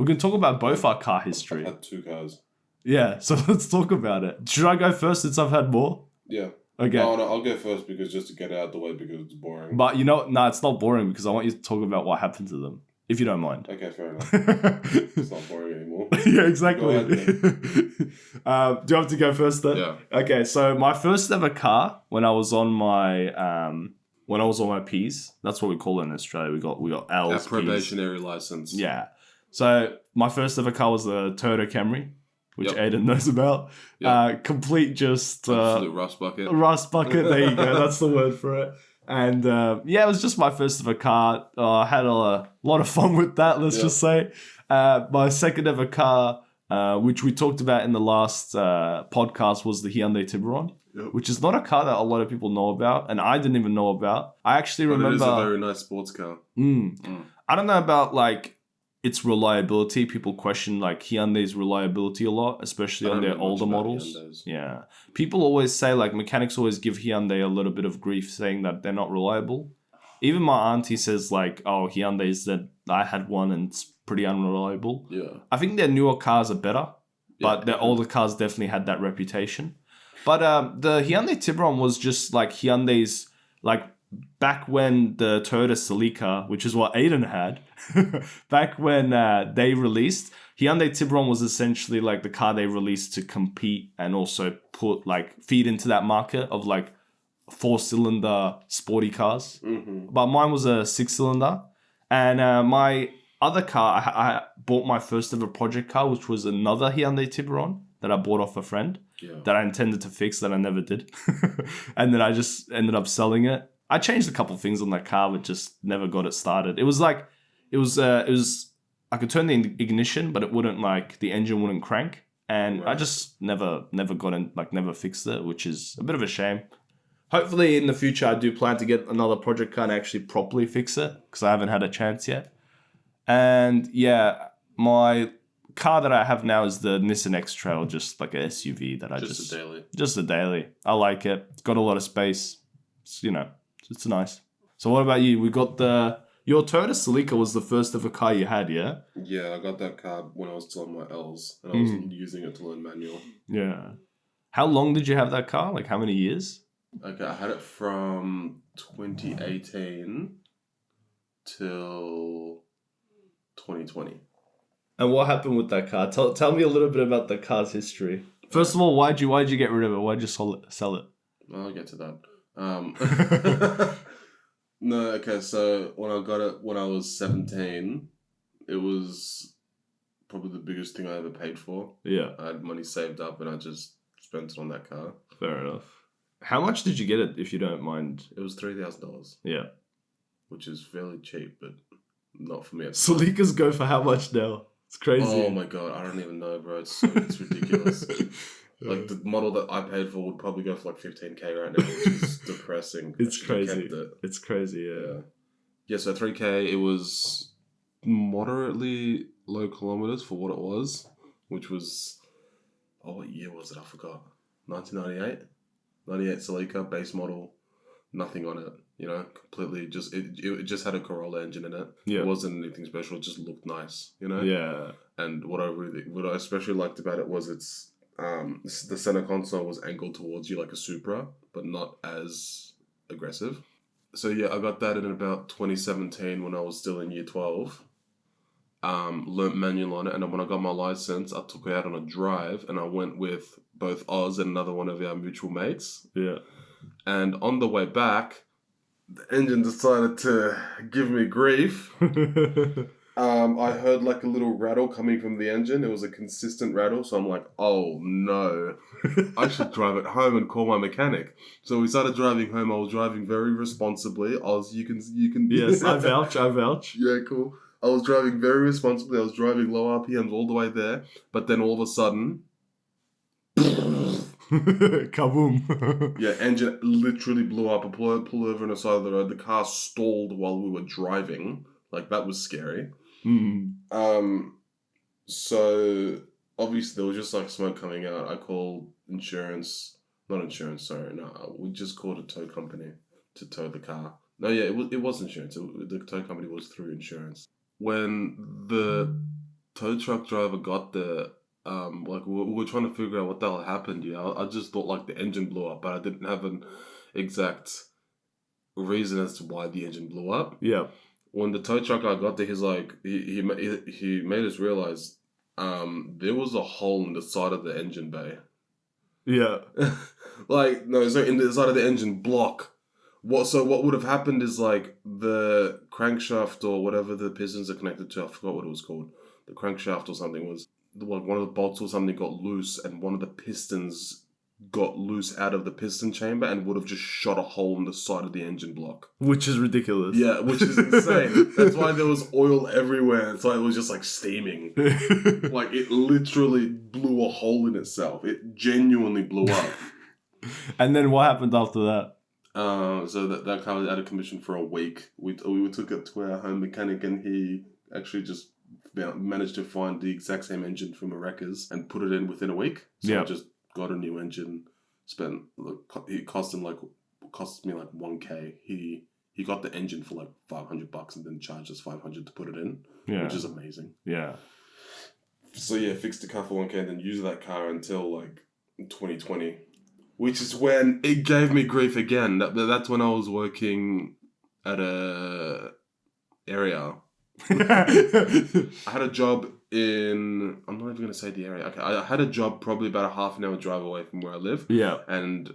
We can talk about both our car history. I've had 2 cars. Yeah, so let's talk about it. Should I go first since I've had more? Yeah. Okay. No, I'll go first because just to get it out of the way because it's boring. But it's not boring because I want you to talk about what happened to them, if you don't mind. Okay, fair enough. It's not boring anymore. Yeah, exactly. Go ahead, Do you have to go first then? Yeah. Okay, so my first ever car when I was on my P's, that's what we call it in Australia. We got L's. Our probationary license. Yeah. So my first ever car was the Toyota Camry, which Aydin knows about. Yep. Complete just absolute rust bucket. Rust bucket. There you go. That's the word for it. And it was just my first ever car. I had a lot of fun with that. Let's just say. My second ever car, which we talked about in the last podcast, was the Hyundai Tiburon. Yep. Which is not a car that a lot of people know about, and I didn't even know about. I actually remember. It is a very nice sports car. I don't know about like its reliability. People question like Hyundai's reliability a lot, especially on their older models. Hyundais. Yeah, people always say like mechanics always give Hyundai a little bit of grief, saying that they're not reliable. Even my auntie says like, "Oh, Hyundai's that I had one and it's pretty unreliable." Yeah, I think their newer cars are better, but their older cars definitely had that reputation. But the Hyundai Tiburon was just like Hyundai's, like back when the Toyota Celica, which is what Aydin had, back when they released, Hyundai Tiburon was essentially like the car they released to compete and also feed into that market of like 4-cylinder sporty cars. Mm-hmm. But mine was a 6-cylinder. And my other car, I bought my first ever project car, which was another Hyundai Tiburon that I bought off a friend. That I intended to fix that I never did. And then I just ended up selling it. I changed a couple things on that car, but just never got it started. It was I could turn the ignition, but it wouldn't the engine wouldn't crank. And I just never got in, never fixed it, which is a bit of a shame. Hopefully in the future, I do plan to get another project car and actually properly fix it because I haven't had a chance yet. And my car that I have now is the Nissan X-Trail, just like a SUV that I just a daily. I like it. It's got a lot of space. It's nice. So what about you? We got your Toyota Celica was the first ever car you had, yeah? Yeah, I got that car when I was still on my L's and I was using it to learn manual. Yeah. How long did you have that car? Like how many years? Okay, I had it from 2018 till 2020. And what happened with that car? Tell me a little bit about the car's history. First of all, why'd you get rid of it? Why'd you sell it? I'll get to that. No, okay, so when I got it when I was 17, it was probably the biggest thing I ever paid for. Yeah. I had money saved up and I just spent it on that car. Fair enough. How much did you get it, if you don't mind? It was $3,000. Yeah. Which is fairly cheap, but not for me. Celicas go for how much now? It's crazy. Oh my god, I don't even know, bro. It's ridiculous. Like the model that I paid for would probably go for like 15k right now, which is depressing. It's crazy. It's crazy, yeah. Yeah, so 3k, it was moderately low kilometers for what it was, which was, what year was it? I forgot. 1998? 98 Celica, base model, nothing on it. Completely just it just had a Corolla engine in it. Yeah. It wasn't anything special. It just looked nice. Yeah. And what I especially liked about it was its the center console was angled towards you like a Supra, but not as aggressive. So yeah, I got that in about 2017 when I was still in year 12. Learnt manual on it, and when I got my license, I took it out on a drive, and I went with both Oz and another one of our mutual mates. Yeah. And on the way back, the engine decided to give me grief. I heard like a little rattle coming from the engine. It was a consistent rattle, so I'm like, oh no, I should drive it home and call my mechanic. So we started driving home. I was driving very responsibly. You can. Yes, I vouch. Yeah, cool. I was driving very responsibly. I was driving low RPMs all the way there, but then all of a sudden, kaboom! Yeah, engine literally blew up. I pulled over on the side of the road. The car stalled while we were driving. Like that was scary. So obviously there was just like smoke coming out. I called insurance. Not insurance. Sorry, no. We just called a tow company to tow the car. No, yeah, it was insurance. The tow company was through insurance. When the tow truck driver got there, like we were trying to figure out what the hell happened. I just thought like the engine blew up, but I didn't have an exact reason as to why the engine blew up. Yeah. When the tow truck guy got there, he's like, he made us realize, there was a hole in the side of the engine bay. Yeah. Like, no, so in the side of the engine block. What would have happened is like the crankshaft or whatever the pistons are connected to, I forgot what it was called. The crankshaft or something was, one of the bolts or something got loose, and one of the pistons got loose out of the piston chamber and would have just shot a hole in the side of the engine block. Which is ridiculous. Yeah, which is insane. That's why there was oil everywhere. So it was just like steaming. Like it literally blew a hole in itself. It genuinely blew up. And then what happened after that? So that car was out of commission for a week. We took it to our home mechanic, and he actually just managed to find the exact same engine from a wreckers and put it in within a week. So I just got a new engine. It cost me like $1,000. He got the engine for like $500 and then charged us $500 to put it in, which is amazing. Yeah. So yeah, fixed the car for $1,000 and then used that car until like 2020, which is when it gave me grief again. That's when I was working at a area. I had a job in, I'm not even going to say the area. Okay, I had a job probably about a half an hour drive away from where I live. Yeah. And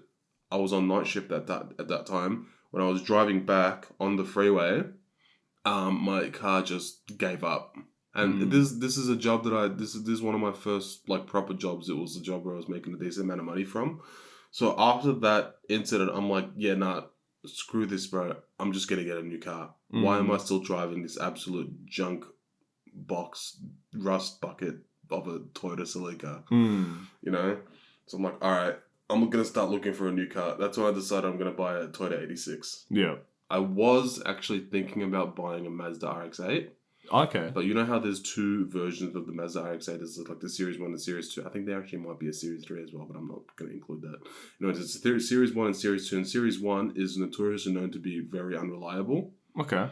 I was on night shift at that time. When I was driving back on the freeway, my car just gave up. And this is a job that this is one of my first like proper jobs. It was a job where I was making a decent amount of money from. So after that incident, I'm like, yeah, nah, screw this, bro. I'm just going to get a new car. Why am I still driving this absolute junk box rust bucket of a Toyota Celica? You know? So I'm like, all right, I'm going to start looking for a new car. That's when I decided I'm going to buy a Toyota 86. Yeah. I was actually thinking about buying a Mazda RX-8. Okay. But you know how there's two versions of the Mazda RX-8? There's like the Series 1 and Series 2. I think there actually might be a Series 3 as well, but I'm not going to include that. You know, it's Series 1 and Series 2. And Series 1 is notoriously known to be very unreliable. Okay.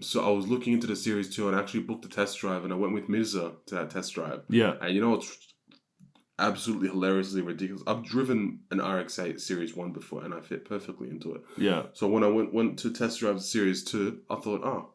So I was looking into the Series 2 and I actually booked a test drive, and I went with Mirza to that test drive. Yeah. And you know what's absolutely hilariously ridiculous? I've driven an RX-8 Series 1 before, and I fit perfectly into it. Yeah. So when I went to test drive the Series 2, I thought, I'm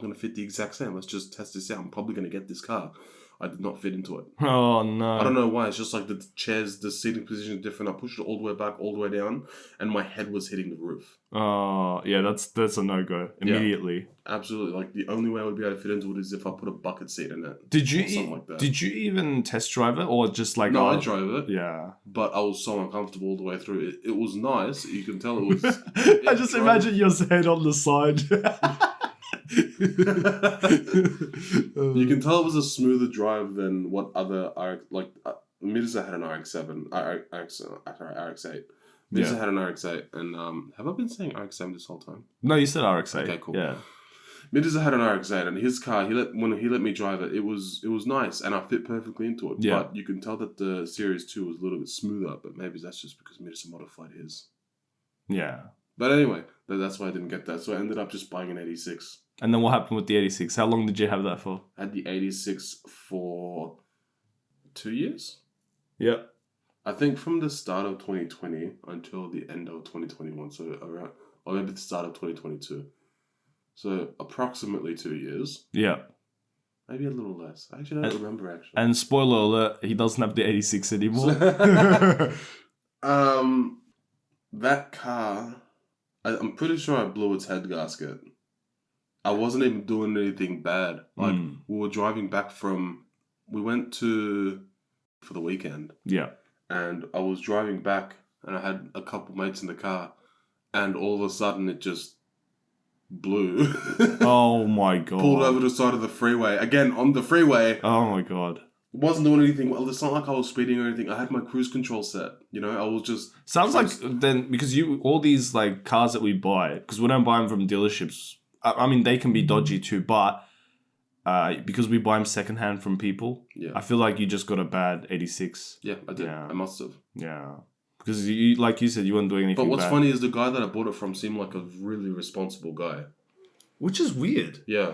gonna fit the exact same. Let's just test this out. I'm probably gonna get this car. I did not fit into it. Oh no! I don't know why. It's just like the chairs, the seating position is different. I pushed it all the way back, all the way down, and my head was hitting the roof. Oh yeah, that's a no go immediately. Yeah, absolutely. Like the only way I would be able to fit into it is if I put a bucket seat in it. Did you even test drive it, or just like? No, I drove it. Yeah, but I was so uncomfortable all the way through. It was nice. You can tell it was. I just imagine your head on the side. You can tell it was a smoother drive than what other Mirza had an RX-7, RX-8. Mirza had an RX-8, and have I been saying RX-7 this whole time? No, you said RX-8. Okay, cool. Yeah. Mirza had an RX-8, and his car, when he let me drive it, it was nice, and I fit perfectly into it. Yeah. But you can tell that the Series 2 was a little bit smoother, but maybe that's just because Mirza modified his. Yeah. But anyway, that's why I didn't get that, so I ended up just buying an 86. And then what happened with the 86? How long did you have that for? I had the 86 for 2 years. Yep. I think from the start of 2020 until the end of 2021. So around, or maybe the start of 2022. So approximately 2 years. Yeah. Maybe a little less. Actually, I don't remember actually. And spoiler alert, he doesn't have the 86 anymore. That car, I'm pretty sure I blew its head gasket. I wasn't even doing anything bad. Like, we were driving back we went for the weekend. Yeah. And I was driving back, and I had a couple mates in the car, and all of a sudden it just blew. Oh my God. Pulled over the side of the freeway. Again, on the freeway. Oh my God. Wasn't doing anything. Well, it's not like I was speeding or anything. I had my cruise control set. You know, I was just... Sounds like then, because all these like cars that we buy, because we don't buy them from dealerships, I mean, they can be dodgy too, but because we buy them secondhand from people, I feel like you just got a bad 86. Yeah, I did. Yeah. I must have. Yeah. Because, like you said, you weren't doing anything bad. But what's funny is the guy that I bought it from seemed like a really responsible guy. Which is weird. Yeah.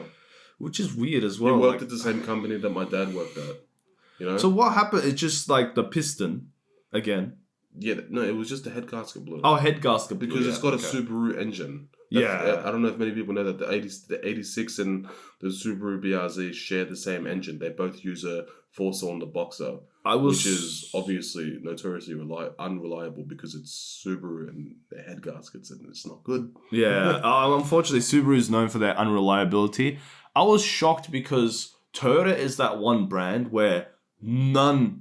which is weird as He well. worked at the same company that my dad worked at. You know. So what happened? It's just like the piston again. Yeah, no, it was just a head gasket blew. Oh, head gasket blew, because it's got a Subaru engine. I don't know if many people know that the 86 and the Subaru BRZ share the same engine. They both use a 4-cylinder boxer, which is obviously notoriously unreliable because it's Subaru and their head gaskets and it's not good. Yeah, unfortunately, Subaru is known for their unreliability. I was shocked because Toyota is that one brand where no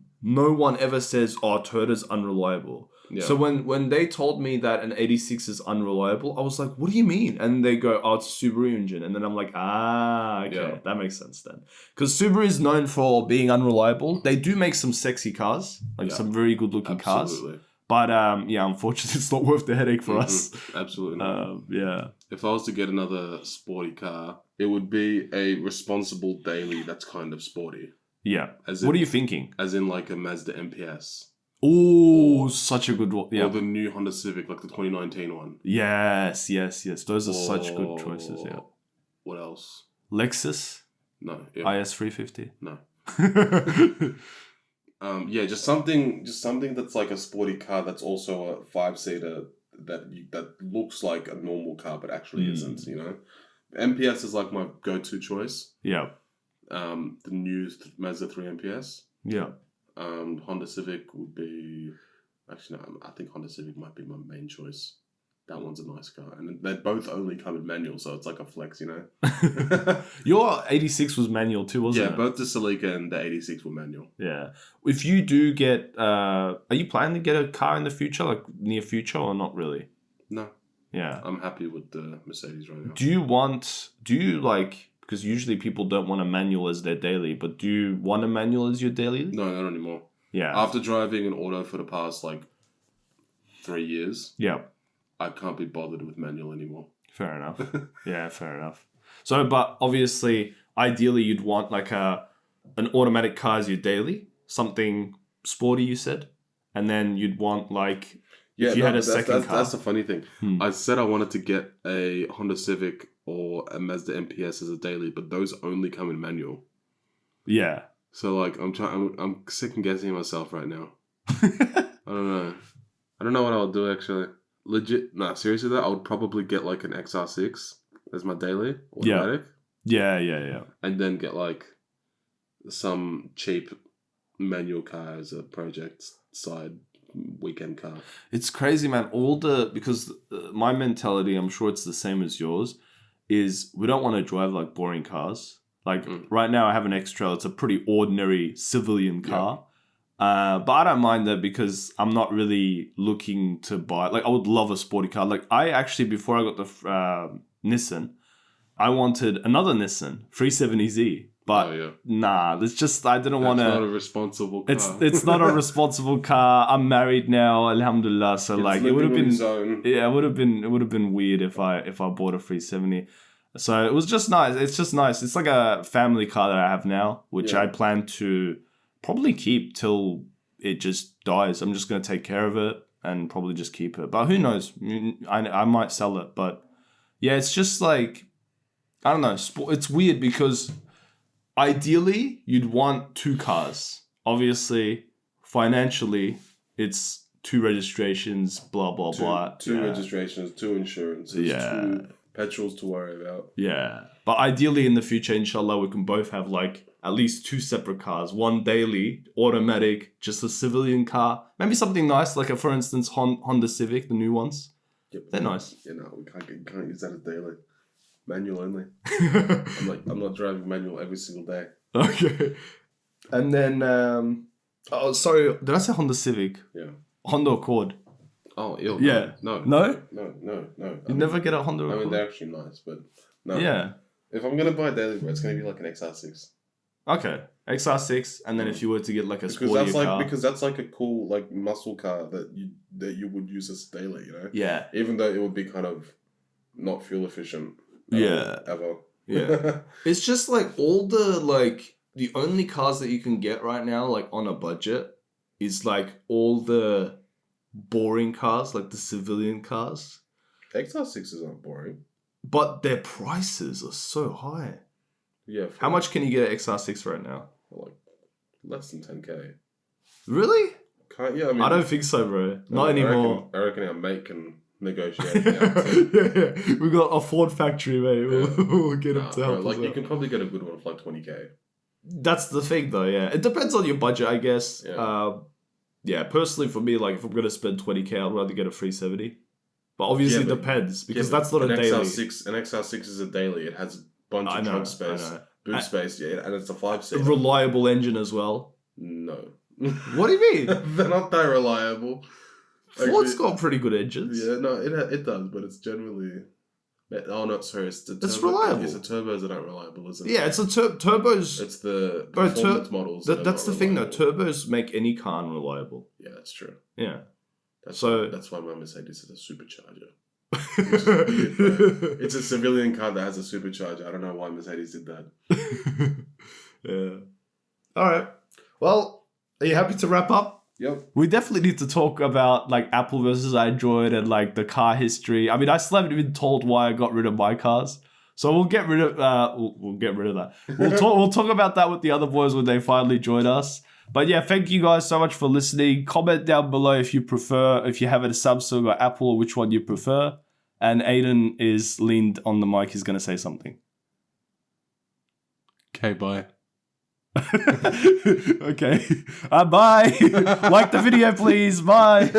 one ever says, "Oh, Toyota's unreliable." Yeah. So when they told me that an 86 is unreliable, I was like, "What do you mean?" And they go, "Oh, it's a Subaru engine." And then I'm like, okay, that makes sense then. Because Subaru is known for being unreliable. They do make some sexy cars, some very good looking cars. But unfortunately, it's not worth the headache for us. Absolutely not. If I was to get another sporty car, it would be a responsible daily that's kind of sporty. Yeah. What are you thinking? As in like a Mazda MPS. Oh, such a good one. Yeah. Or the new Honda Civic, like the 2019 one. Yes. Those are such good choices, yeah. What else? Lexus? No. Yeah. IS350? No. Just something that's like a sporty car that's also a 5-seater that looks like a normal car but actually isn't, you know? MPS is like my go-to choice. Yeah. The new Mazda 3 MPS. Yeah. Honda Civic would be... Actually, no, I think Honda Civic might be my main choice. That one's a nice car. And they both only come in manual, so it's like a flex, you know? Your 86 was manual too, wasn't it? Yeah, both the Celica and the 86 were manual. Yeah. If you do get... are you planning to get a car in the future, like near future, or not really? No. Yeah. I'm happy with the Mercedes right now. Because usually people don't want a manual as their daily, but do you want a manual as your daily? No, not anymore. Yeah. After driving an auto for the past 3 years, I can't be bothered with manual anymore. Fair enough. Yeah, fair enough. So, but obviously, ideally, you'd want an automatic car as your daily, something sporty, you said, and then you'd want if you had a second car. That's the funny thing. I said I wanted to get a Honda Civic or a Mazda MPS as a daily, but those only come in manual. Yeah. So I'm second guessing myself right now. I don't know what I'll do actually. Legit, seriously though, I would probably get an XR6 as my daily automatic. Yeah. And then get some cheap manual car as a project side weekend car. It's crazy, man. Because my mentality, I'm sure it's the same as yours, is we don't want to drive boring cars. Right now I have an X-Trail. It's a pretty ordinary civilian car. But I don't mind that because I'm not really looking to buy... I would love a sporty car. I actually, before I got the Nissan, I wanted another Nissan, 370Z. But it's just, I didn't want to... It's not a responsible car. It's not a responsible car. I'm married now, alhamdulillah. So it would have been... Yeah, it would have been weird if I bought a 370. So it was just nice. It's just nice. It's like a family car that I have now, which I plan to probably keep till it just dies. I'm just going to take care of it and probably just keep it. But who knows? I might sell it. But yeah, it's just I don't know. It's weird because ideally you'd want 2 cars. Obviously, financially, it's 2 registrations, blah, blah, blah. 2 registrations, 2 insurances, 2 petrols to worry about. Yeah. But ideally in the future, inshallah, we can both have at least 2 separate cars. One daily, automatic, just a civilian car. Maybe something nice, for instance, Honda Civic, the new ones. Yep. They're nice. Yeah, no, we can't use that as daily. Manual only. I'm not driving manual every single day. Okay. And then, sorry, did I say Honda Civic? Yeah. Honda Accord. Oh, ew, yeah. No. You never get a Honda Accord? I mean, they're actually nice, but no. Yeah. If I'm going to buy a daily, it's going to be an XR6. Okay. XR6, and then if you were to get a sportier car. Because that's a cool, muscle car that you would use as daily, you know? Yeah. Even though it would be kind of not fuel efficient. Ever. Yeah. It's just all the only cars that you can get right now, on a budget, is all the boring cars, the civilian cars. XR6s aren't boring. But their prices are so high. Yeah. How much can you get an XR6 right now? Like less than 10K. Really? Yeah, I mean, I don't think so, bro. Not anymore. I reckon our mate can negotiate. Yeah, yeah. We got a Ford factory, mate. We'll get him to help us like you out. can probably get a good one for like 20K. That's the thing, though. Yeah, it depends on your budget, I guess. Yeah. Personally, for me, like if I'm gonna spend 20K, I'd rather get a 370. But obviously, it depends because that's not a daily. An XR6 is a daily. It has a bunch of trunk space, boot space, and it's a 5-seater. Reliable engine as well. No. What do you mean? They're not that reliable. Ford's got pretty good engines. Yeah, no, it does, but it's generally. Oh no, sorry, it's the turbo. It's reliable. It's the turbos that aren't reliable, isn't it? Yeah, it's the turbos. It's the performance models. That's the thing, though. Turbos make any car unreliable. Yeah, that's true. Yeah. That's why my Mercedes is a supercharger. It's a civilian car that has a supercharger. I don't know why Mercedes did that. Yeah. All right. Well, are you happy to wrap up? Yep. We definitely need to talk about like Apple versus Android and like the car history. I mean, I still haven't even told why I got rid of my cars. So we'll get rid of we'll get rid of that. We'll talk about that with the other boys when they finally join us. But yeah, thank you guys so much for listening. Comment down below if you have a Samsung or Apple, or which one you prefer. And Aydin is leaned on the mic. He's going to say something. Okay, bye. Okay. Bye. Like the video, please. Bye.